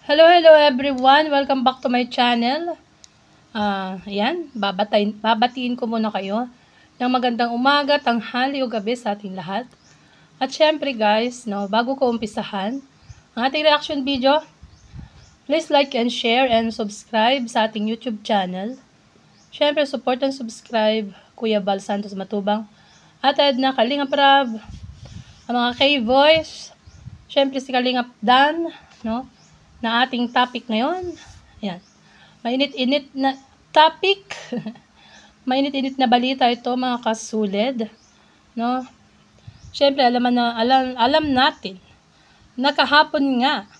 Hello everyone. Welcome back to my channel. Ayan, babatiin ko muna kayo ng magandang umaga, tanghali o gabi sa ating lahat. At syempre guys, bago ko umpisahan ang ating reaction video, please like and share and subscribe sa ating YouTube channel. Syempre, support and subscribe Kuya Bal Santos Matubang at Edna Kalingap Rab, ang mga K-Voice, syempre si Kalingap Dan, na ating topic ngayon. Ayan. Mainit-init na topic. Mainit-init na balita ito, mga kasulid. Siyempre, alam natin na kahapon nga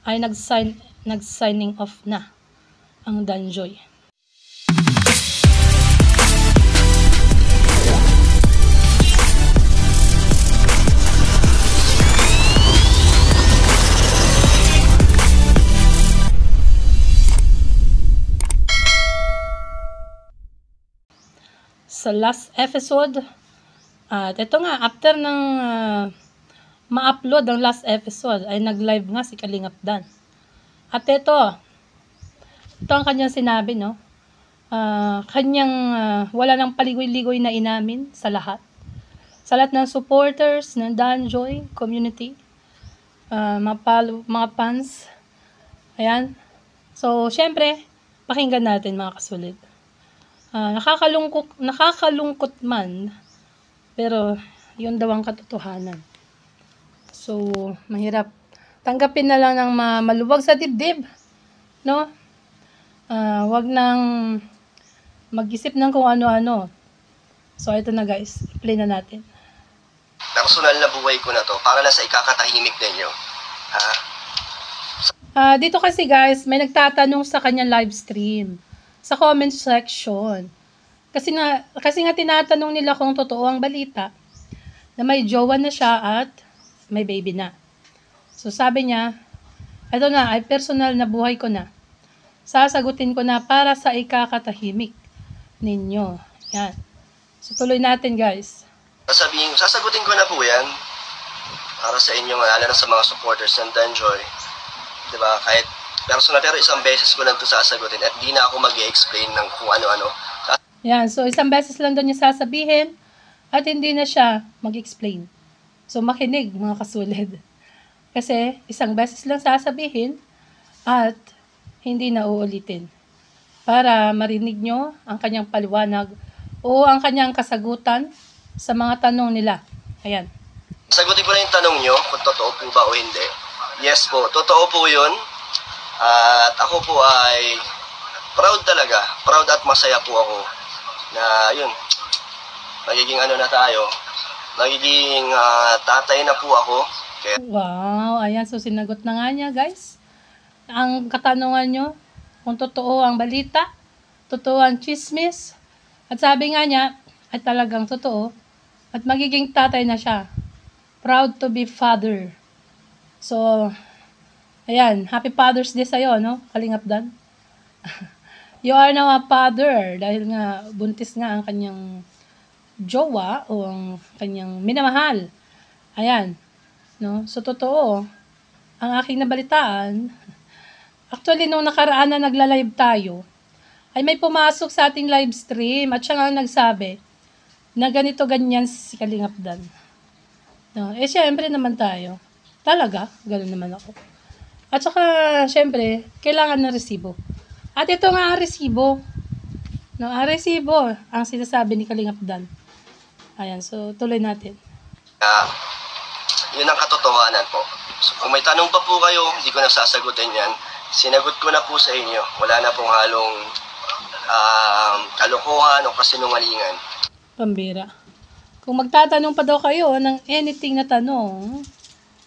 ay nag-signing off na ang Danjoy. Sa last episode, at ito nga, after ng ma-upload ang last episode, ay nag-live nga si Kalingap Dan. At ito ang kanyang sinabi, wala nang paligoy-ligoy na inamin sa lahat ng supporters ng Danjoy community, mga fans. Ayan. So, syempre, pakinggan natin, mga kasulid. Nakakalungkot man, pero yun daw ang katotohanan. So, mahirap tanggapin na lang ng maluwag sa dibdib, wag nang mag-isip ng kung ano-ano. So, ito na guys, play na natin. Personal na buhay ko na to, para lang sa ikakatahimik ninyo. Dito kasi guys, may nagtatanong sa kanyang live stream sa comment section. Kasi nga tinatanong nila kung totoo ang balita na may jowa na siya at may baby na. So sabi niya, ito na ay personal na buhay ko na. Sasagutin ko na para sa ikakatahimik ninyo. Yan. So tuloy natin guys. Sasagutin ko na po yan para sa inyo, lalo na sa mga supporters ng Danjoy. Diba? Kahit personal, pero isang beses ko lang ito sasagutin at di na ako mag-i-explain ng kung ano-ano. Yan, so isang beses lang doon niya sasabihin at hindi na siya mag-explain. So makinig mga kasulid. Kasi isang beses lang sasabihin at hindi na uulitin. Para marinig nyo ang kanyang paliwanag o ang kanyang kasagutan sa mga tanong nila. Ayan. Sagutin ko na yung tanong nyo kung totoo po ba o hindi. Yes po, totoo po yun. At ako po ay proud talaga. Proud at masaya po ako na yun, magiging magiging tatay na po ako. Kaya... Wow, ayan, so sinagot na nga niya guys ang katanungan nyo kung totoo ang balita, totoo ang chismis, at sabi nga niya ay talagang totoo at magiging tatay na siya. Proud to be father. So ayan, happy Father's Day sa'yo, Kalingap Dan. You are now a father dahil nga buntis nga ang kanyang jowa o ang kanyang minamahal. Ayan, So, totoo, ang aking nabalitaan, actually, nung nakaraan na nagla-live tayo, ay may pumasok sa ating live stream at siya nga nagsabi na ganito-ganyan si Kalingap Dan. Syempre naman tayo. Talaga, gano'n naman ako. At saka, syempre, kailangan ng resibo. At ito nga ang resibo. Ang resibo, ang sinasabi ni Kalingap Dan. Ayan, so tuloy natin. Yun ang katotohanan po. So, kung may tanong pa po kayo, hindi ko na sasagutin yan. Sinagot ko na po sa inyo. Wala na pong halong kalokohan o kasinungalingan. Pambira. Kung magtatanong pa daw kayo ng anything na tanong,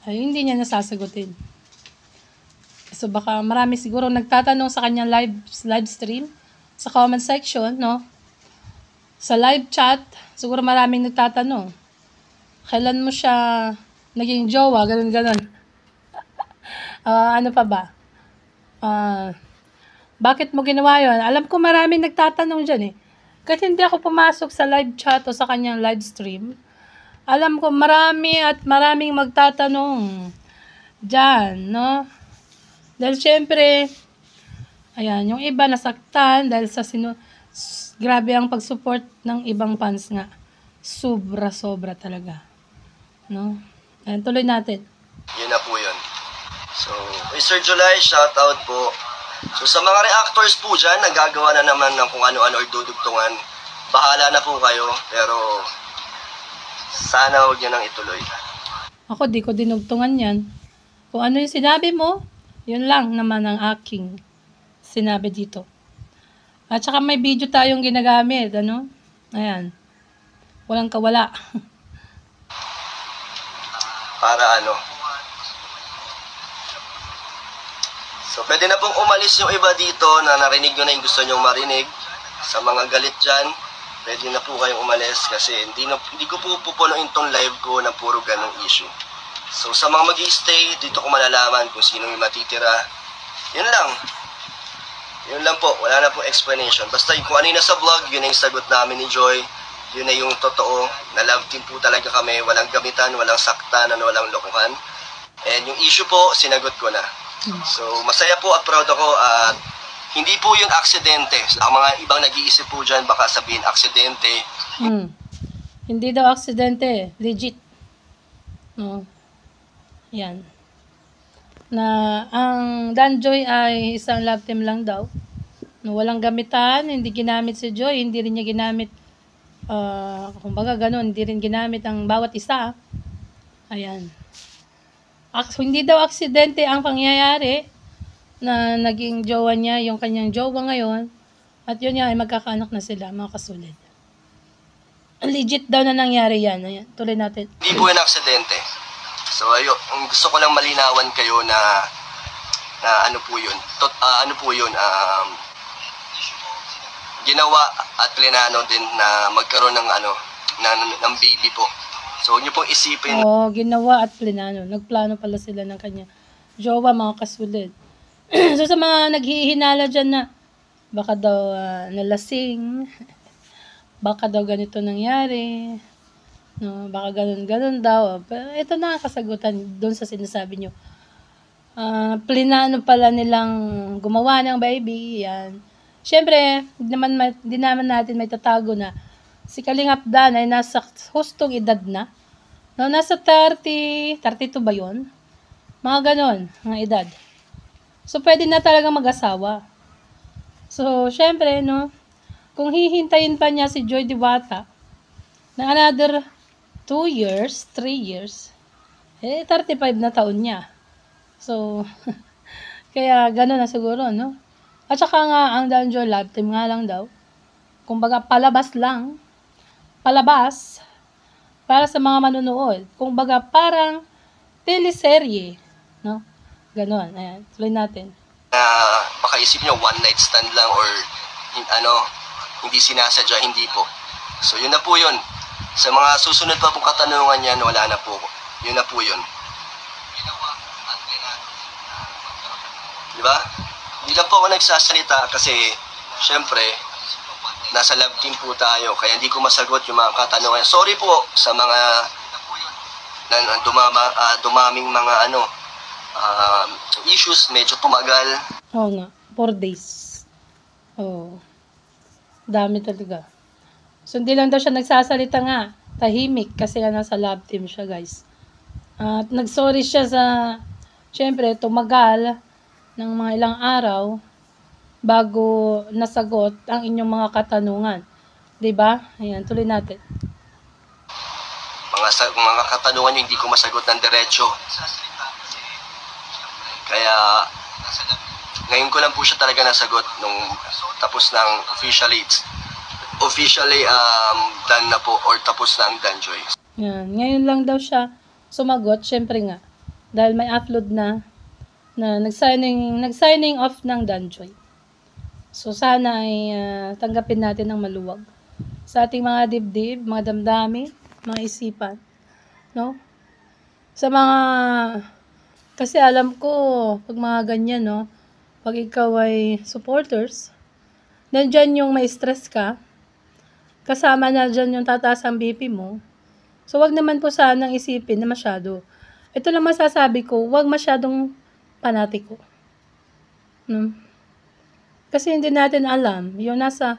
ay hindi niya nasasagutin. So baka marami siguro nagtatanong sa kanyang live stream, sa comment section, sa live chat, siguro maraming nagtatanong. Kailan mo siya naging jowa, ganun. Ano pa ba? Bakit mo ginawa yun? Alam ko maraming nagtatanong dyan Kasi hindi ako pumasok sa live chat o sa kanyang live stream. Alam ko maraming magtatanong dyan, Dahil syempre, ayan, yung iba nasaktan dahil sa grabe ang pag-support ng ibang fans nga. Sobra-sobra talaga. No? Ayan, tuloy natin. Yun na po yun. So, Sir July, shout out po. So, sa mga reactors po dyan, nagagawa na naman ng kung ano-ano or dudugtungan. Bahala na po kayo, pero sana huwag nyo nang ituloy. Ako, di ko dinugtungan yan. Kung ano yung sinabi mo, yun lang naman ang aking sinabi dito. At saka may video tayong ginagamit, ano? Ayan. Walang kawala. Para ano. So, pwede na pong umalis yung iba dito na narinig nyo na yung gusto nyong marinig. Sa mga galit dyan, pwede na po kayong umalis kasi hindi ko po pupunuin tong live ko na puro ganong issue. So, sa mga mag-i-stay, dito ko malalaman kung sino yung matitira. Yun lang. Yun lang po. Wala na po explanation. Basta kung ano yung nasa vlog, yun na yung sagot namin ni Joy. Yun na yung totoo. Na love team po talaga kami. Walang gamitan, walang saktanan, walang lokohan. And yung issue po, sinagot ko na. So, masaya po at proud ako at hindi po yun aksidente. Ang mga ibang nag-iisip po dyan, baka sabihin aksidente. Hindi daw aksidente. Legit. No. Yan. Na ang Danjoy ay isang love team lang daw. No, walang gamitan, hindi ginamit si Joy, hindi rin niya ginamit kumbaga ganun, hindi rin ginamit ang bawat isa. Ayan. Hindi daw aksidente ang pangyayari na naging jowa niya, yung kanyang jowa ngayon. At yun nga ay magkakaanak na sila, mga kasulid. Legit daw na nangyari yan. Ayan, tuloy natin. Hindi po yun aksidente. So, ayun, gusto ko lang malinawan kayo na ano po yun. Ginawa at plinano din na magkaroon ng ng baby po. So, huwag niyo pong isipin. Oo, ginawa at plinano. Nagplano pala sila ng kanya jowa, mga kasulid. So, sa mga naghihinala dyan na baka daw nalasing, baka daw ganito nangyari, no, baka ganun daw. Pero ito na ang kasagutan doon sa sinasabi nyo. Plinano pala nilang gumawa ng baby, yan. Siyempre, di naman natin may tatago na si Kalingap Dan ay nasa hustong edad na. No, nasa 32 ba yun? Mga ganon, mga edad. So, pwede na talaga mag-asawa. So, syempre, no, kung hihintayin pa niya si Joy Diwata na another 2 years, 3 years, 35 na taon niya. So, kaya gano'n na siguro, no? At saka nga, ang Danjoy Love Team nga lang daw, kumbaga palabas lang, palabas, para sa mga manonood. Kumbaga parang teleserye, no? Gano'n, ayan, tuloy natin. Baka isip nyo, one night stand lang or hindi sinasadya, hindi po. So, yun na po yun. Sa mga susunod pa pong katanungan yan, wala na po. Yun na po yun. Diba? Hindi lang po ako nagsasalita kasi, syempre, nasa love team po tayo. Kaya hindi ko masagot yung mga katanungan. Sorry po sa mga dumaming mga issues. Medyo tumagal. Oo nga. 4 days. Oo. Dami talaga. So, hindi lang daw siya nagsasalita nga. Tahimik kasi nasa love team siya, guys. At nagsorry siya sa, syempre, tumagal ng mga ilang araw bago nasagot ang inyong mga katanungan. Diba? Ayan, tuloy natin. Mga katanungan yung hindi ko masagot ng diretso. Kaya, ngayon ko lang po siya talaga nasagot nung tapos ng officially done na po or tapos na ang Danjoy. Yan. Ngayon lang daw siya sumagot, syempre nga. Dahil may upload na nag-signing off ng Danjoy. So, sana ay tanggapin natin ng maluwag. Sa ating mga dibdib, mga damdamin, mga isipan. No? Sa mga, kasi alam ko, pag mga ganyan, no? Pag ikaw ay supporters, nandyan yung may stress ka, kasama na dyan yung tataas ang BP mo. So, wag naman po sanang isipin na masyado. Ito lang masasabi ko, wag masyadong panatiko. No? Kasi hindi natin alam, yung nasa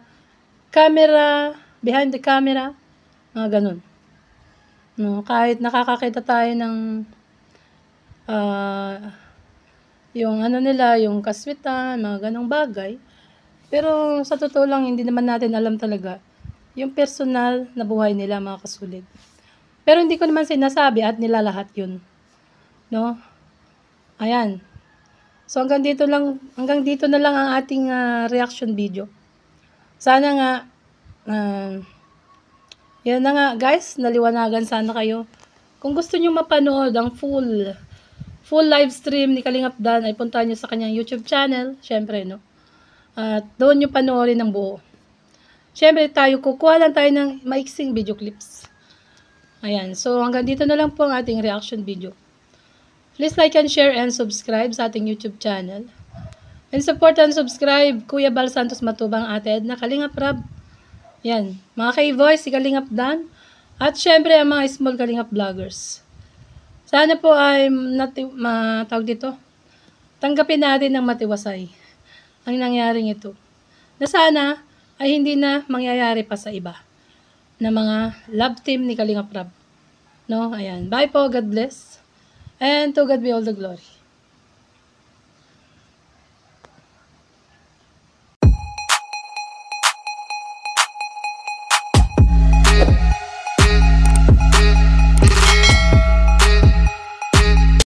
camera, behind the camera, mga ganun. No? Kahit nakakakita tayo ng yung ano nila, yung kaswitan, mga ganong bagay. Pero sa totoo lang, hindi naman natin alam talaga yung personal na buhay nila, mga kasulit. Pero hindi ko naman sinasabi at nilalahat yun. No? Ayan. So hanggang dito na lang ang ating reaction video. Sana nga yan na nga guys, naliwanagan sana kayo. Kung gusto niyo mapanood ang full live stream ni Kalingap Dan, ay puntahan niyo sa kanyang YouTube channel, syempre, no. At doon niyo panoorin ng buo. Syempre kukuha lang tayo ng maiksing video clips. Ayan, so hanggang dito na lang po ang ating reaction video. Please like and share and subscribe sa ating YouTube channel. And support and subscribe Kuya Bal Santos Matubang, Ate Edna, Kalingap Rab. Yan, mga K-Voice, si Kalingap Dan. At syempre ang mga small Kalingap vloggers. Sana po ay matawag dito. Tanggapin natin ng matiwasay ang nangyaring ito. Na sana ay hindi na mangyayari pa sa iba na mga love team ni Kalingap Rab. No, ayan. Bye po, God bless. And to God be all the glory.